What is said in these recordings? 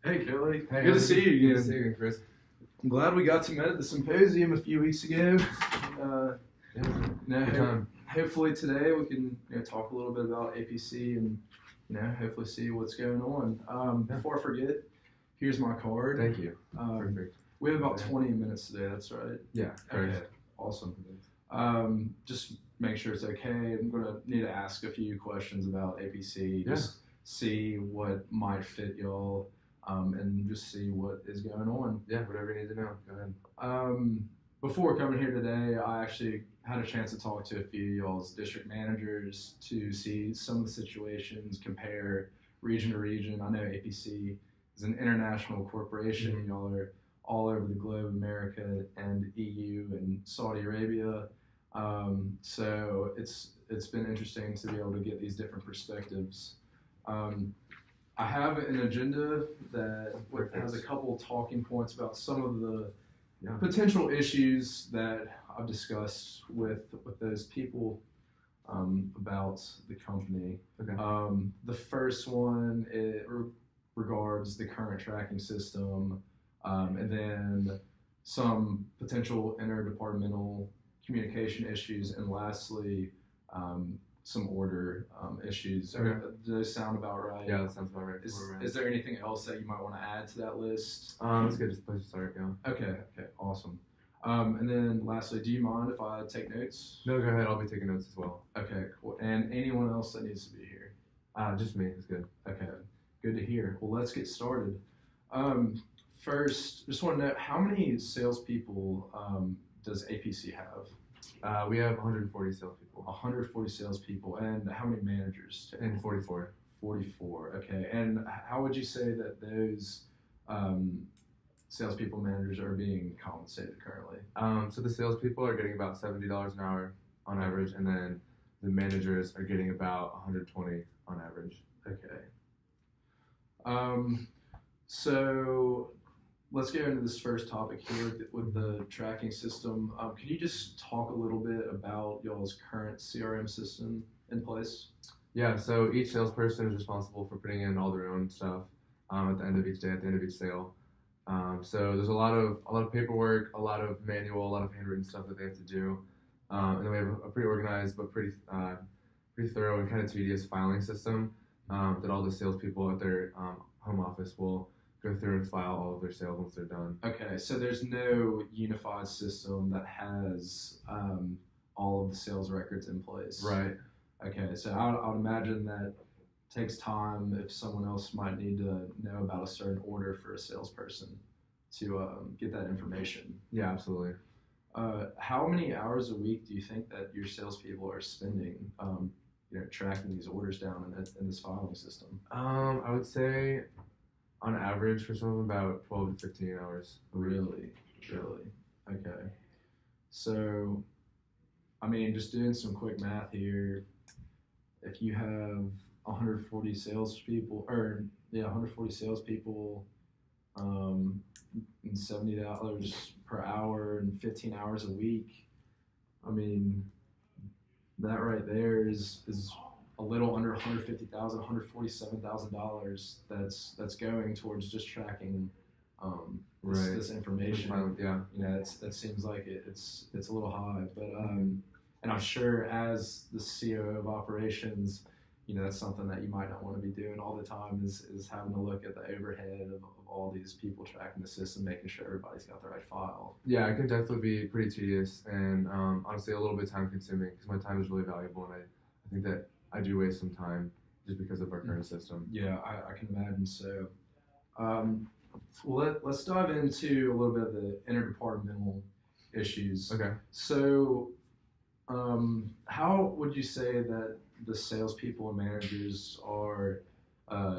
Hey, Kelly. Hey, Good to see you Good to again. see you, Chris. I'm glad we got to meet at the symposium a few weeks ago. Good time. Hopefully today we can talk a little bit about APC and hopefully see what's going on. Before I forget, here's my card. Thank you. Perfect. We have about 20 minutes today. That's right. Yeah. Okay. Awesome. Just make sure it's okay. I'm gonna need to ask a few questions about APC. Just see what might fit y'all. And just see what is going on. Yeah, whatever you need to know. Go ahead. Before coming here today, I actually had a chance to talk to a few of y'all's district managers to see some of the situations, compare region to region. I know APC is an international corporation. Mm-hmm. Y'all are all over the globe, America and EU and Saudi Arabia. So it's been interesting to be able to get these different perspectives. I have an agenda that has a couple talking points about some of the potential issues that I've discussed with those people about the company. Okay. The first one regards the current tracking system, and then some potential interdepartmental communication issues, and lastly, some order issues. Okay. Do those sound about right? Yeah, that sounds about right. Is there anything else that you might want to add to that list? That's good. Just a place to start. Yeah. Okay, awesome. And then lastly, do you mind if I take notes? No, go ahead. I'll be taking notes as well. Okay, cool. And anyone else that needs to be here? Just me. It's good. Okay, good to hear. Well, let's get started. First, just want to know, how many salespeople does APC have? We have 140 salespeople. 140 salespeople, and how many managers? And 44. 44. Okay, and how would you say that those salespeople managers are being compensated currently? So the salespeople are getting about $70 an hour on average, and then the managers are getting about 120 on average. Okay. So let's get into this first topic here with the tracking system. Could you just talk a little bit about y'all's current CRM system in place? Yeah, so each salesperson is responsible for putting in all their own stuff at the end of each day, at the end of each sale. So there's a lot of paperwork, a lot of manual, a lot of handwritten stuff that they have to do, and then we have a pretty organized but pretty thorough and kind of tedious filing system that all the salespeople at their home office will go through and file all of their sales once they're done. Okay, so there's no unified system that has all of the sales records in place. Right. Okay, so I would imagine that takes time if someone else might need to know about a certain order for a salesperson to get that information. Yeah, absolutely. How many hours a week do you think that your salespeople are spending, tracking these orders down in this filing system? I would say, on average, for some of them, about 12 to 15 hours a week. Really? Okay. So, I mean, just doing some quick math here, if you have 140 salespeople, and $70 per hour and 15 hours a week, I mean, that right there is a little under $150,000, $147,000 that's going towards just tracking this information. Yeah. That seems like it's a little high, but and I'm sure as the COO of operations, that's something that you might not want to be doing all the time is having to look at the overhead of all these people tracking the system, making sure everybody's got the right file. Yeah, it can definitely be pretty tedious and honestly a little bit time consuming because my time is really valuable, and I think that I do waste some time just because of our current system. Yeah, I can imagine so. Well, let's dive into a little bit of the interdepartmental issues. Okay. So, how would you say that the salespeople and managers are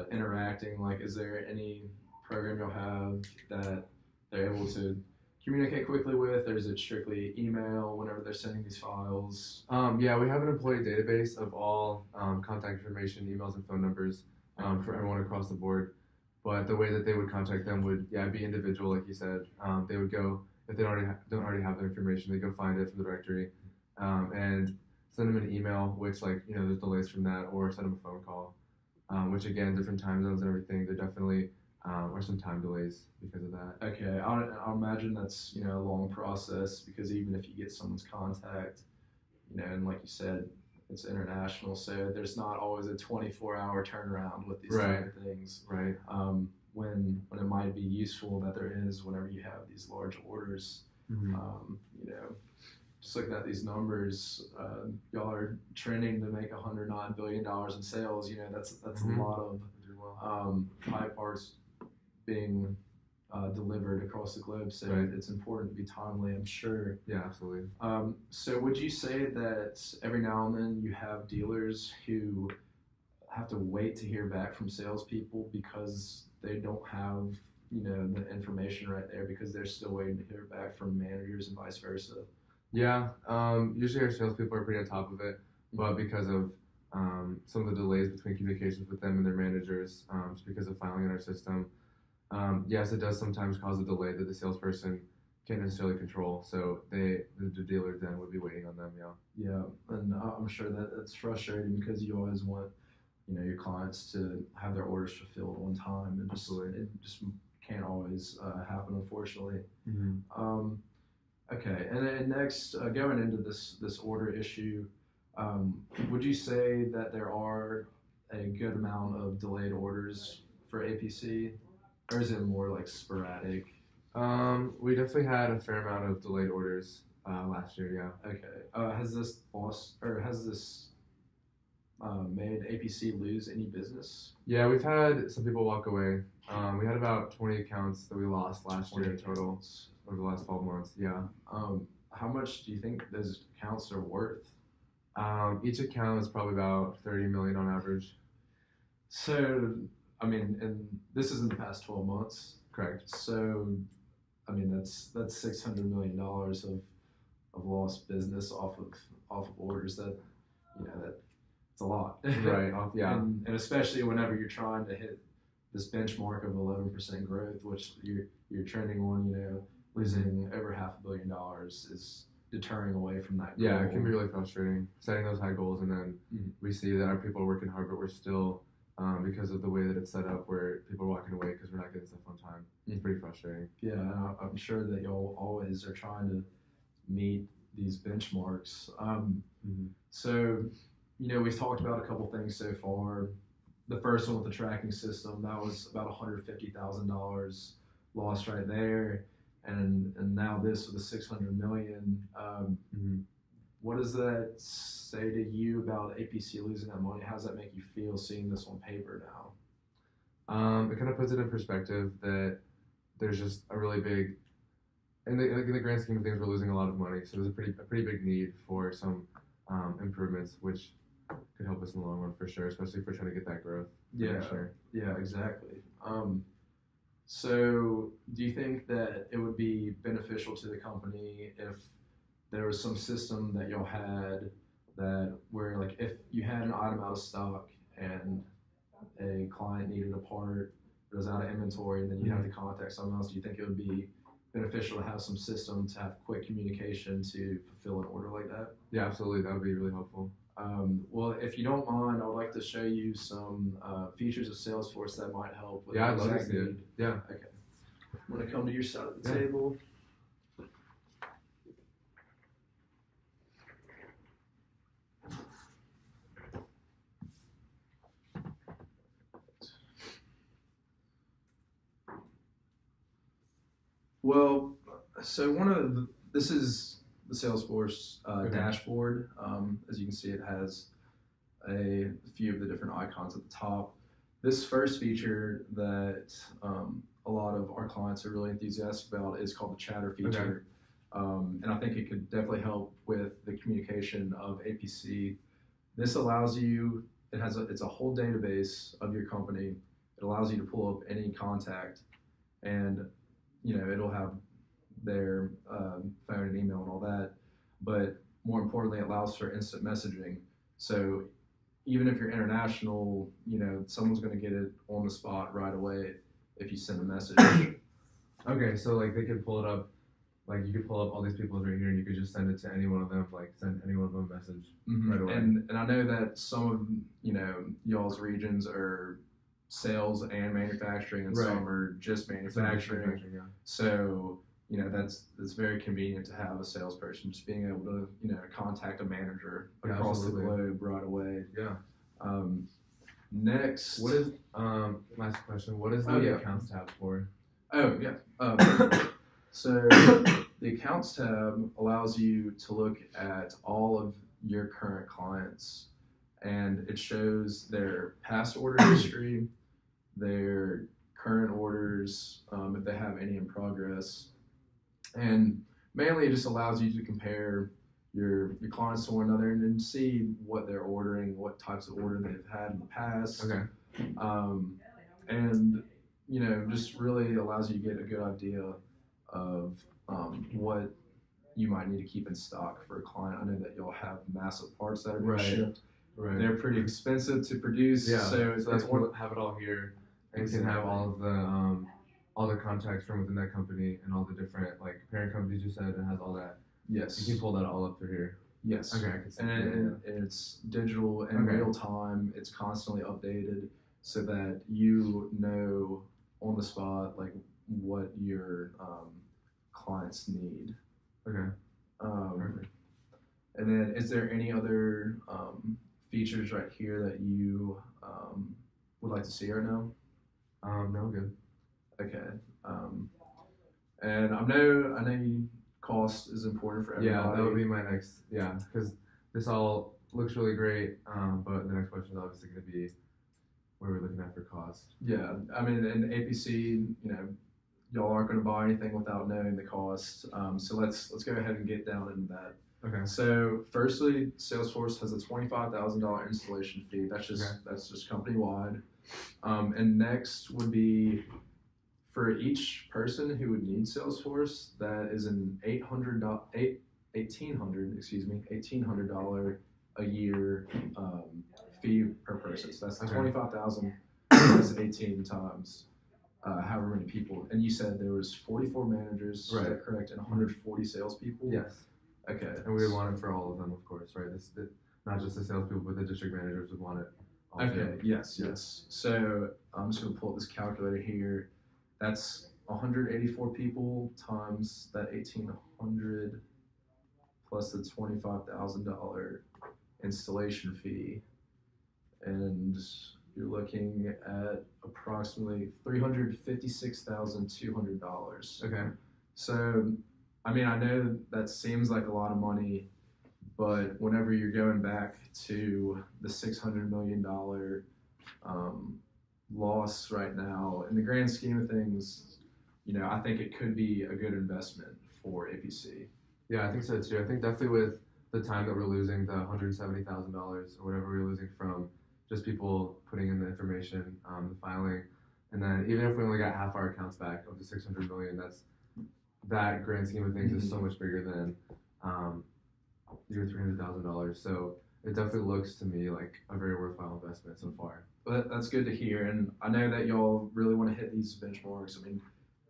interacting? Like, is there any program you'll have that they're able to communicate quickly with, or is it strictly email whenever they're sending these files? Yeah, we have an employee database of all contact information, emails, and phone numbers for everyone across the board. But the way that they would contact them would, be individual, like you said. They would go, if they don't already have their information, they go find it from the directory and send them an email, which there's delays from that, or send them a phone call, which again, different time zones and everything, they're definitely or some time delays because of that. Okay, I'll imagine that's a long process because even if you get someone's contact, and like you said, it's international, so there's not always a 24-hour turnaround with these Right. type of things. Right. When it might be useful that there is whenever you have these large orders. Mm-hmm. Just looking at these numbers, y'all are trending to make $109 billion in sales. That's Mm-hmm. a lot of pipe parts being delivered across the globe. So Right. it's important to be timely, I'm sure. Yeah, absolutely. So would you say that every now and then you have dealers who have to wait to hear back from salespeople because they don't have the information right there because they're still waiting to hear back from managers and vice versa? Yeah, usually our salespeople are pretty on top of it, but because of some of the delays between communications with them and their managers, just because of filing in our system, yes, it does sometimes cause a delay that the salesperson can't necessarily control. So the dealer then would be waiting on them. Yeah. Yeah, and I'm sure that it's frustrating because you always want your clients to have their orders fulfilled on time, and it just can't always happen, unfortunately. Mm-hmm. Okay, and then next, going into this order issue, would you say that there are a good amount of delayed orders for APC, or is it more like sporadic? We definitely had a fair amount of delayed orders last year. Yeah. Okay. Has this made APC lose any business? Yeah, we've had some people walk away. We had about 20 accounts that we lost last year in total over the last 12 months. Yeah. How much do you think those accounts are worth? Each account is probably about 30 million on average. So, and this is in the past 12 months. Correct. So, that's $600 million of lost business off of orders. That's a lot. Right. Yeah. And especially whenever you're trying to hit this benchmark of 11% growth, which you're trending on, losing over $500 million is deterring away from that goal. Yeah, it can be really frustrating setting those high goals, and then we see that our people are working hard, but we're still, because of the way that it's set up, where people are walking away because we're not getting stuff on time. It's pretty frustrating. Yeah, I'm sure that y'all always are trying to meet these benchmarks. So, we've talked about a couple things so far. The first one with the tracking system, that was about $150,000 lost right there. And now this with the $600 million. What does that say to you about APC losing that money? How does that make you feel seeing this on paper now? It kind of puts it in perspective that there's just a really big, in the grand scheme of things, we're losing a lot of money. So there's a pretty big need for some improvements, which could help us in the long run for sure, especially if we're trying to get that growth. Yeah, sure. Yeah, exactly. So do you think that it would be beneficial to the company if there was some system that y'all had that where, like, if you had an item out of stock and a client needed a part, it was out of inventory, and then you have to contact someone else, do you think it would be beneficial to have some system to have quick communication to fulfill an order like that? Yeah, absolutely. That would be really helpful. Well, if you don't mind, I would like to show you some features of Salesforce that might help with Yeah, that I'd love to exact see it. need. Yeah. Okay. I'm going to come to your side of the Yeah. table. Well, so this is the Salesforce dashboard. As you can see, it has a few of the different icons at the top. This first feature that a lot of our clients are really enthusiastic about is called the chatter feature. And I think it could definitely help with the communication of APC. This allows you, it's a whole database of your company. It allows you to pull up any contact, and it'll have their phone and email and all that. But more importantly, it allows for instant messaging. So even if you're international, someone's going to get it on the spot right away if you send a message. Okay, so like they could pull it up, like you could pull up all these people right here, and you could just send it to any one of them, like send any one of them a message right away. And I know that some of y'all's regions are sales and manufacturing, and Right. some are just manufacturing. Yeah. So that's very convenient to have a salesperson just being able to contact a manager Yeah, across the absolutely. globe right away. Yeah. Next, What is last question? What is the accounts tab for? Oh yeah. So the accounts tab allows you to look at all of your current clients, and it shows their past order history, their current orders, if they have any in progress, and mainly it just allows you to compare your clients to one another and then see what they're ordering, what types of order they've had in the past. Okay. And just really allows you to get a good idea of what you might need to keep in stock for a client. I know that y'all have massive parts that are being shipped. Right. They're pretty expensive to produce. Yeah. So it's have it all here, and you can have all the contacts from within that company and all the different like parent companies you said, and has all that. Yes. You can pull that all up through here. Yes. Okay, I can see and it's digital and real time. It's constantly updated so that you know on the spot like what your clients need. Okay. Perfect. And then, is there any other features right here that you would like to see right now? No, good. Okay. And I know cost is important for everybody. Yeah, that would be my next. Yeah, because this all looks really great. But the next question is obviously going to be what we're looking at for cost. Yeah, I mean, in APC, y'all aren't going to buy anything without knowing the cost. So let's go ahead and get down into that. Okay. So firstly, Salesforce has a $25,000 installation fee. That's just company wide. And next would be for each person who would need Salesforce, that is an $1,800 a year fee per person. So that's 25,000 plus 18 times however many people. And you said there was 44 managers, right? Is that correct? And 140 salespeople. Yes. Okay. And we would want it for all of them, of course, right? Not just the salespeople, but the district managers would want it. Okay. Yes. So I'm just going to pull up this calculator here. That's 184 people times that 1,800 plus the $25,000 installation fee, and you're looking at approximately $356,200. Okay. So, I mean, I know that seems like a lot of money, but whenever you're going back to the $600 million loss right now, in the grand scheme of things, I think it could be a good investment for APC. Yeah, I think so too. I think definitely with the time that we're losing, the $170,000 or whatever we're losing from just people putting in the information, the filing, and then even if we only got half our accounts back of the $600 million, that grand scheme of things is so much bigger than your $300,000. So it definitely looks to me like a very worthwhile investment so far. Well, that's good to hear, and I know that y'all really want to hit these benchmarks. I mean,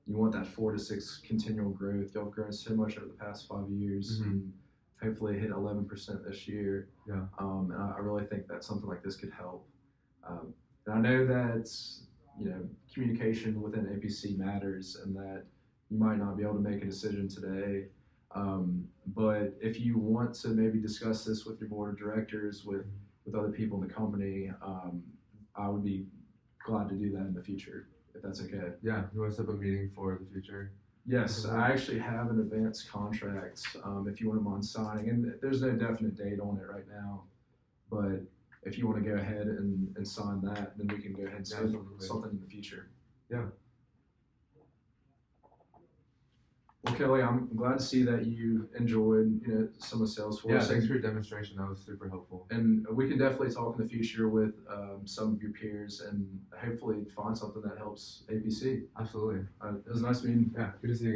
you want that 4 to 6 continual growth. Y'all have grown so much over the past 5 years, and hopefully hit 11% this year. Yeah. And I really think that something like this could help. And I know that communication within APC matters, and that you might not be able to make a decision today. But if you want to maybe discuss this with your board of directors, with other people in the company, I would be glad to do that in the future, if that's okay. Yeah, you want to set up a meeting for the future? Yes, I actually have an advance contract if you wouldn't mind signing. And there's no definite date on it right now, but if you want to go ahead and sign that, then we can go ahead and schedule something in the future. Yeah. Well, Kelly, I'm glad to see that you enjoyed, some of Salesforce. Yeah, thanks for your demonstration. That was super helpful. And we can definitely talk in the future with some of your peers and hopefully find something that helps APC. Absolutely. It was nice meeting you. Yeah, good to see you again.